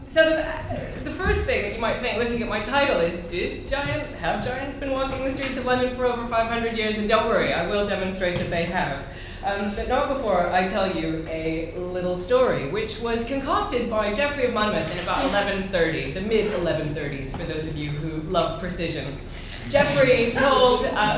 So the first thing that you might think, looking at my title, is have giants been walking the streets of London for over 500 years? And don't worry, I will demonstrate that they have. But not before I tell you a little story, which was concocted by Geoffrey of Monmouth in about 1130, the mid-1130s, for those of you who love precision. Geoffrey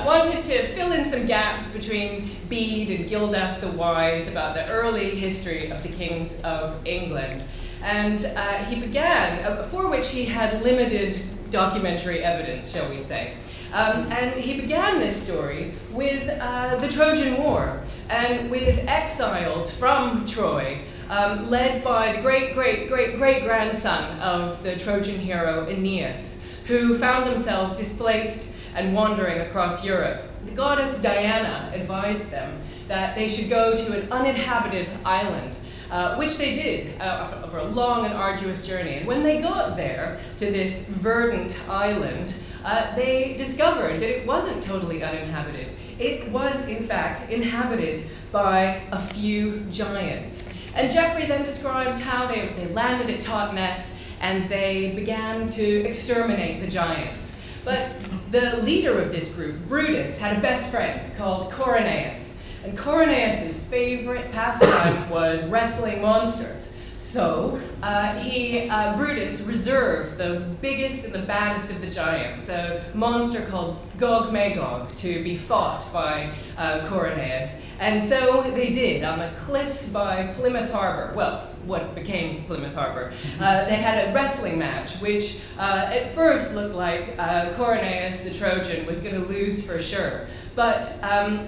wanted to fill in some gaps between Bede and Gildas the Wise about the early history of the kings of England. And he began, for which he had limited documentary evidence, shall we say. And he began this story with the Trojan War and with exiles from Troy, led by the great-great-great-great-grandson of the Trojan hero Aeneas, who found themselves displaced and wandering across Europe. The goddess Diana advised them that they should go to an uninhabited island, which they did over a long and arduous journey. And when they got there to this verdant island, they discovered that it wasn't totally uninhabited. It was, in fact, inhabited by a few giants. And Geoffrey then describes how they landed at Totnes and they began to exterminate the giants. But the leader of this group, Brutus, had a best friend called Courtauld. And Courtauld' favorite pastime was wrestling monsters. So Brutus reserved the biggest and the baddest of the giants, a monster called Gog-Magog, to be fought by Courtauld. And so they did on the cliffs by Plymouth Harbor. Well, what became Plymouth Harbor. They had a wrestling match, which at first looked like Courtauld, the Trojan, was going to lose for sure. But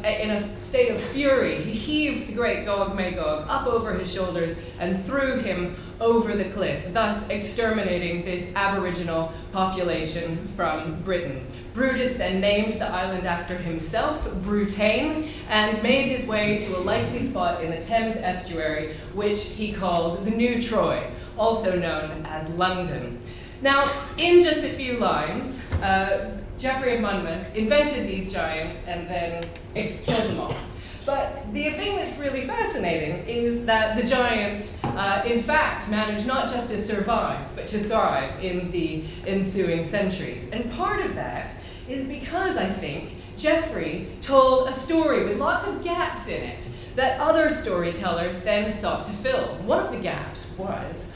in a state of fury, he heaved the great Gog-Magog up over his shoulders and threw him over the cliff, thus exterminating this aboriginal population from Britain. Brutus then named the island after himself, Brutane, and made his way to a likely spot in the Thames estuary, which he called the New Troy, also known as London. Now, in just a few lines, Geoffrey of Monmouth invented these giants and then killed them off. But the thing that's really fascinating is that the giants, in fact, managed not just to survive, but to thrive in the ensuing centuries. And part of that is because, I think, Geoffrey told a story with lots of gaps in it that other storytellers then sought to fill. One of the gaps was,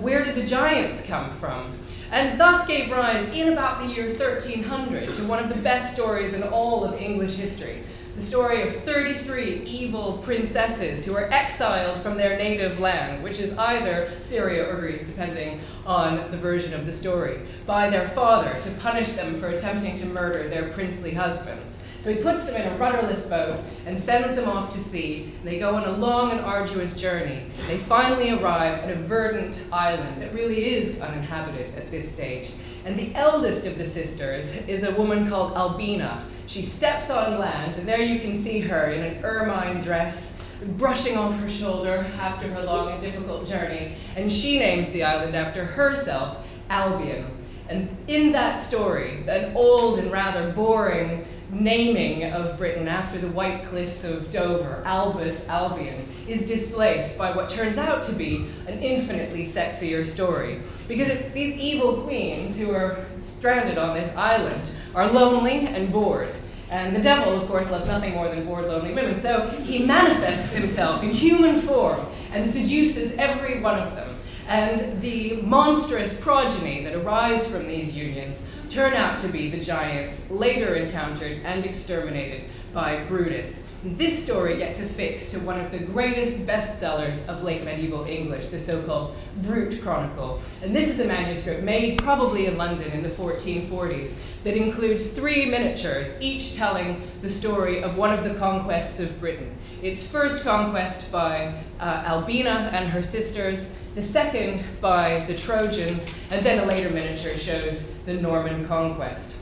where did the giants come from? And thus gave rise, in about the year 1300, to one of the best stories in all of English history. The story of 33 evil princesses who were exiled from their native land, which is either Syria or Greece, depending on the version of the story, by their father to punish them for attempting to murder their princely husbands. So he puts them in a rudderless boat and sends them off to sea. They go on a long and arduous journey. They finally arrive at a verdant island that really is uninhabited at this stage. And the eldest of the sisters is a woman called Albina. She steps on land, and there you can see her in an ermine dress, brushing off her shoulder after her long and difficult journey. And she names the island after herself, Albion. And in that story, an old and rather boring naming of Britain after the white cliffs of Dover, Albus Albion, is displaced by what turns out to be an infinitely sexier story. Because these evil queens who are stranded on this island are lonely and bored. And the devil, of course, loves nothing more than bored, lonely women. So he manifests himself in human form and seduces every one of them. And the monstrous progeny that arise from these unions turn out to be the giants later encountered and exterminated by Brutus. This story gets affixed to one of the greatest bestsellers of late medieval English, the so-called Brute Chronicle. And this is a manuscript made probably in London in the 1440s that includes 3 miniatures, each telling the story of one of the conquests of Britain. Its first conquest by Albina and her sisters, the second by the Trojans, and then a later miniature shows the Norman conquest.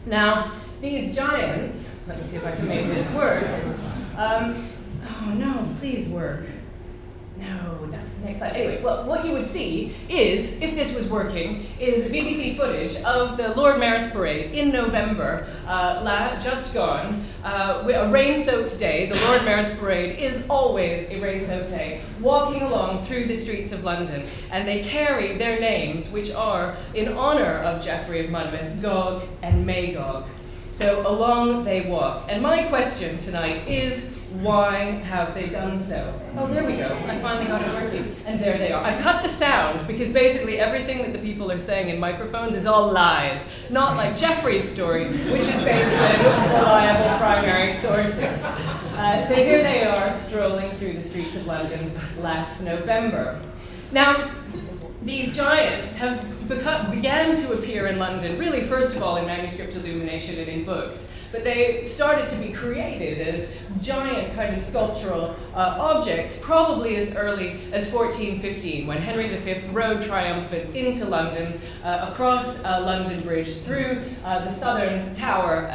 Now, these giants, let me see if I can make this work. Oh no, please work. No, that's the next slide. Anyway, well, what you would see is, if this was working, is BBC footage of the Lord Mayor's Parade in November, just gone, a rain-soaked day. The Lord Mayor's Parade is always a rain-soaked day, walking along through the streets of London, and they carry their names, which are, in honor of Geoffrey of Monmouth, Gog and Magog. So along they walk. And my question tonight is, why have they done so? Oh, there we go. I finally got it working. And there they are. I've cut the sound because basically everything that the people are saying in microphones is all lies. Not like Geoffrey's story, which is based on reliable primary sources. So here they are strolling through the streets of London last November. Now, these giants began to appear in London, really first of all in manuscript illumination and in books, but they started to be created as giant kind of sculptural objects, probably as early as 1415, when Henry V rode triumphant into London, across London Bridge, through the southern tower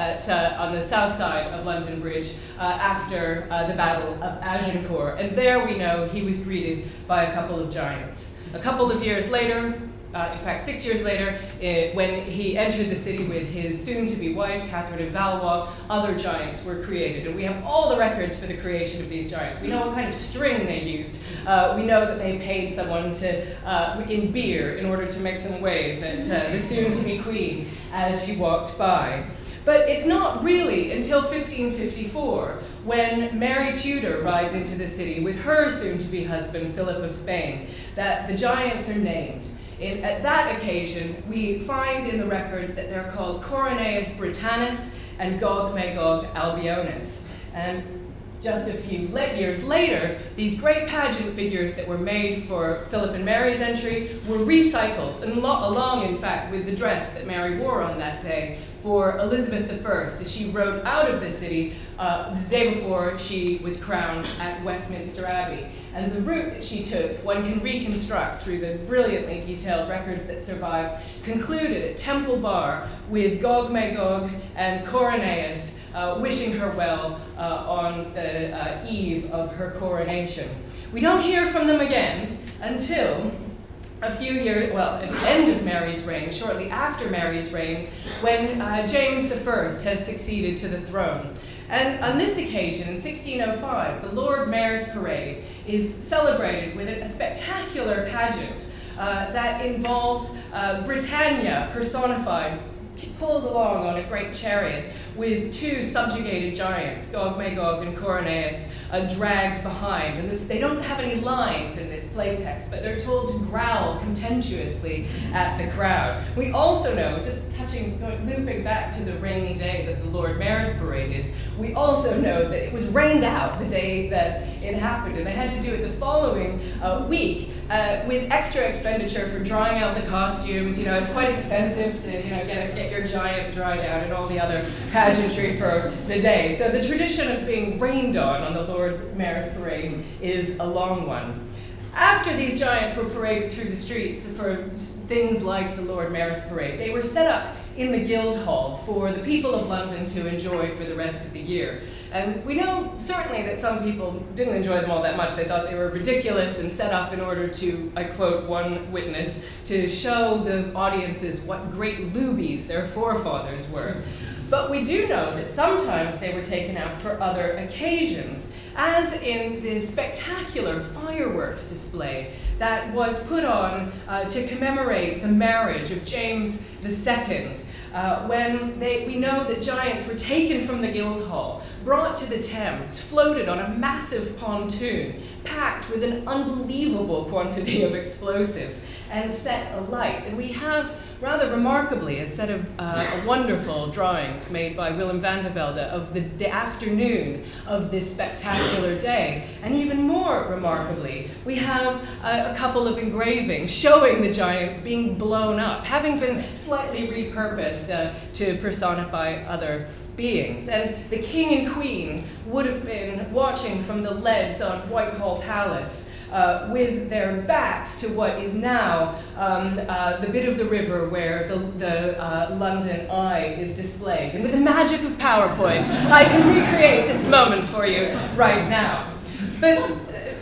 on the south side of London Bridge after the Battle of Agincourt. And there we know he was greeted by a couple of giants. A couple of years later, in fact 6 years later, when he entered the city with his soon-to-be wife, Catherine of Valois, other giants were created. And we have all the records for the creation of these giants. We know what kind of string they used. We know that they paid someone in beer in order to make them wave at the soon-to-be queen as she walked by. But it's not really until 1554 when Mary Tudor rides into the city with her soon-to-be husband, Philip of Spain, that the giants are named. At that occasion, we find in the records that they're called Coronaeus Britannis and Gog Magog Albionis. And just a few years later, these great pageant figures that were made for Philip and Mary's entry were recycled, and along, in fact, with the dress that Mary wore on that day for Elizabeth I, as she rode out of the city the day before she was crowned at Westminster Abbey. And the route that she took, one can reconstruct through the brilliantly detailed records that survive, concluded at Temple Bar with Gog Magog and Coronaeus wishing her well on the eve of her coronation. We don't hear from them again until a few years, well, at the end of Mary's reign, shortly after Mary's reign, when James I has succeeded to the throne. And on this occasion, in 1605, the Lord Mayor's Parade is celebrated with a spectacular pageant that involves Britannia personified, pulled along on a great chariot with two subjugated giants, Gog Magog and Coronaeus, dragged behind. And they don't have any lines in this playtext, but they're told to growl contemptuously at the crowd. We also know, just looping back to the rainy day that the Lord Mayor's Parade is, we also know that it was rained out the day that it happened, and they had to do it the following week with extra expenditure for drying out the costumes. It's quite expensive to get your giant dried out and all the other pageantry for the day. So the tradition of being rained on the Lord Mayor's Parade is a long one. After these giants were paraded through the streets for things like the Lord Mayor's Parade, they were set up in the Guildhall for the people of London to enjoy for the rest of the year. And we know certainly that some people didn't enjoy them all that much. They thought they were ridiculous and set up in order to, I quote one witness, to show the audiences what great loobies their forefathers were. But we do know that sometimes they were taken out for other occasions, as in the spectacular fireworks display that was put on to commemorate the marriage of James II, when we know that giants were taken from the Guildhall, brought to the Thames, floated on a massive pontoon, packed with an unbelievable quantity of explosives, and set alight. And we have, rather remarkably, a set of wonderful drawings made by Willem van der Velde of the afternoon of this spectacular day. And even more remarkably, we have a couple of engravings showing the giants being blown up, having been slightly repurposed to personify other beings. And the king and queen would have been watching from the leads on Whitehall Palace, with their backs to what is now the bit of the river where the London Eye is displayed. And with the magic of PowerPoint, I can recreate this moment for you right now. But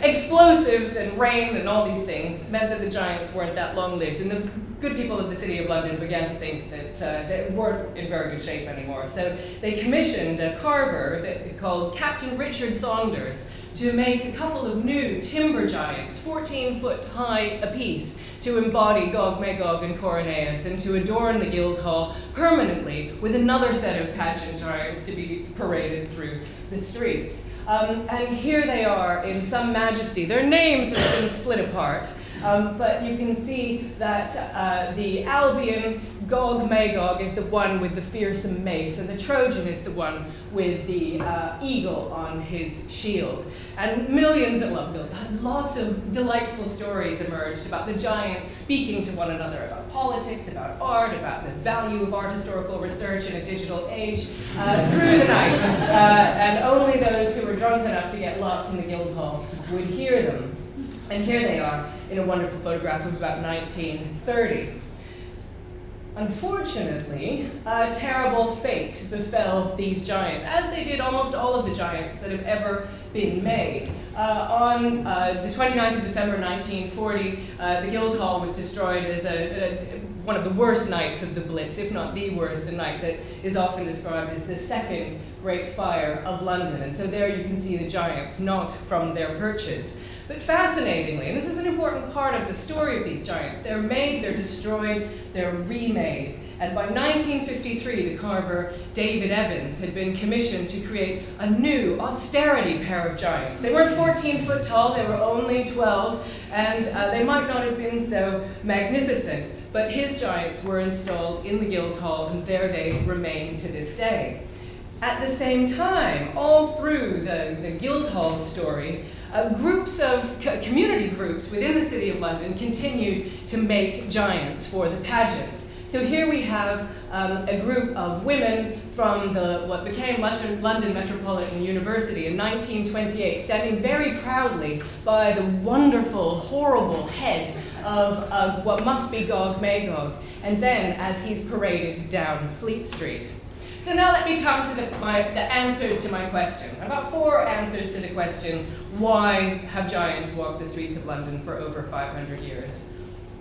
explosives and rain and all these things meant that the giants weren't that long-lived, and the good people of the City of London began to think that they weren't in very good shape anymore. So they commissioned a carver called Captain Richard Saunders to make a couple of new timber giants, 14 foot high apiece, to embody Gog, Magog, and Courtauld, and to adorn the Guildhall permanently with another set of pageant giants to be paraded through the streets. And here they are in some majesty. Their names have been split apart, but you can see that the Albion Gog Magog is the one with the fearsome mace, and the Trojan is the one with the eagle on his shield. And lots of delightful stories emerged about the giants speaking to one another about politics, about art, about the value of art historical research in a digital age through the night. And only those who were drunk enough to get locked in the Guildhall would hear them. And here they are in a wonderful photograph of about 1930. Unfortunately, a terrible fate befell these giants, as they did almost all of the giants that have ever been made. On the 29th of December 1940, the Guildhall was destroyed as one of the worst nights of the Blitz, if not the worst, a night that is often described as the second Great Fire of London. And so there you can see the giants knocked from their perches. But fascinatingly, and this is an important part of the story of these giants, they're made, they're destroyed, they're remade. And by 1953, the carver David Evans had been commissioned to create a new austerity pair of giants. They weren't 14 foot tall, they were only 12, and they might not have been so magnificent, but his giants were installed in the Guildhall, and there they remain to this day. At the same time, all through the Guildhall story, groups of community groups within the City of London continued to make giants for the pageants. So here we have a group of women from what became London Metropolitan University in 1928, standing very proudly by the wonderful, horrible head of what must be Gog Magog, and then as he's paraded down Fleet Street. So now let me come to the answers to my question. About 4 answers to the question, why have giants walked the streets of London for over 500 years?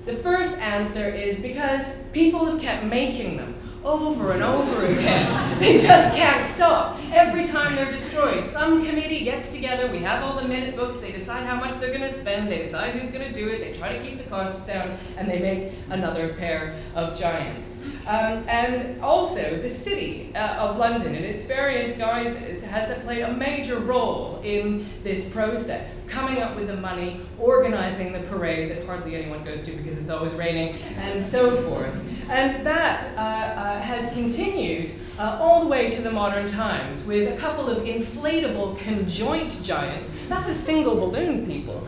The first answer is because people have kept making them over and over again. They just can't stop. Every time they're destroyed, some committee gets together, we have all the minute books, they decide how much they're going to spend, they decide who's going to do it, they try to keep the costs down, and they make another pair of giants. And also, the City of London, in its various guises, has played a major role in this process, coming up with the money, organizing the parade that hardly anyone goes to because it's always raining, and so forth. And that has continued all the way to the modern times, with a couple of inflatable conjoint giants, that's a single balloon, people,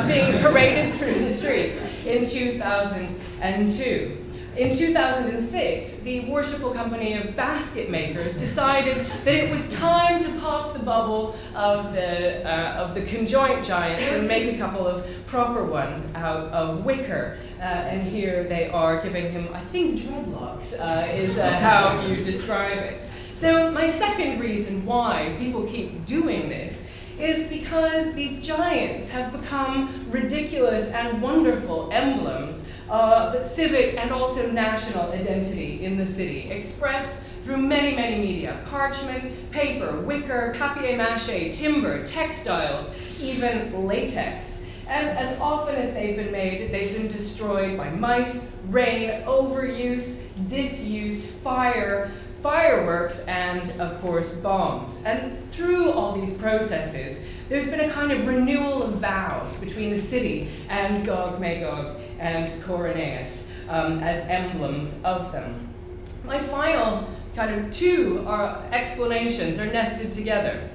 being paraded through the streets in 2002. In 2006, the Worshipful Company of Basket Makers decided that it was time to pop the bubble of the conjoint giants and make a couple of proper ones out of wicker. And here they are giving him, I think, dreadlocks is how you describe it. So my second reason why people keep doing this is because these giants have become ridiculous and wonderful emblems of civic and also national identity in the city, expressed through many, many media: parchment, paper, wicker, papier-mâché, timber, textiles, even latex. And as often as they've been made, they've been destroyed by mice, rain, overuse, disuse, fire, fireworks, and, of course, bombs. And through all these processes, there's been a kind of renewal of vows between the city and Gog Magog and Courtauld as emblems of them. My final kind of 2 explanations are nested together.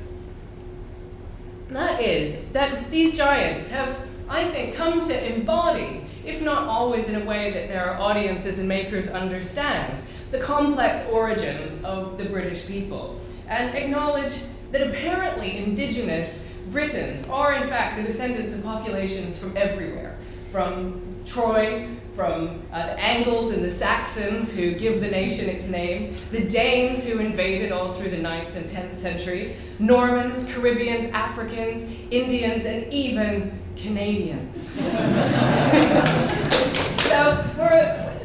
And that is that these giants have, I think, come to embody, if not always in a way that their audiences and makers understand, the complex origins of the British people, and acknowledge that apparently indigenous Britons are in fact the descendants of populations from everywhere, from Troy, from the Angles and the Saxons who give the nation its name, the Danes who invaded all through the 9th and 10th century, Normans, Caribbeans, Africans, Indians, and even Canadians. So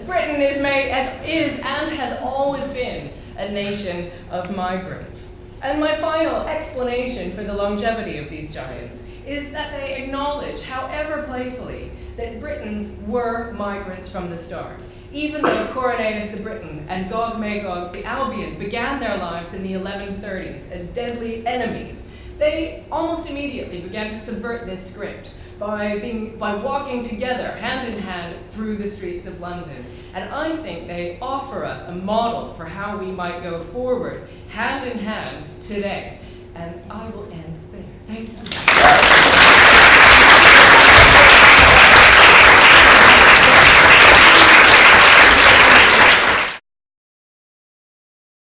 Britain is and has always been a nation of migrants. And my final explanation for the longevity of these giants is that they acknowledge, however playfully, that Britons were migrants from the start. Even though Courtauld the Briton and Gog-Magog the Albion began their lives in the 1130s as deadly enemies, they almost immediately began to subvert this script by walking together, hand in hand, through the streets of London. And I think they offer us a model for how we might go forward, hand in hand, today. And I will end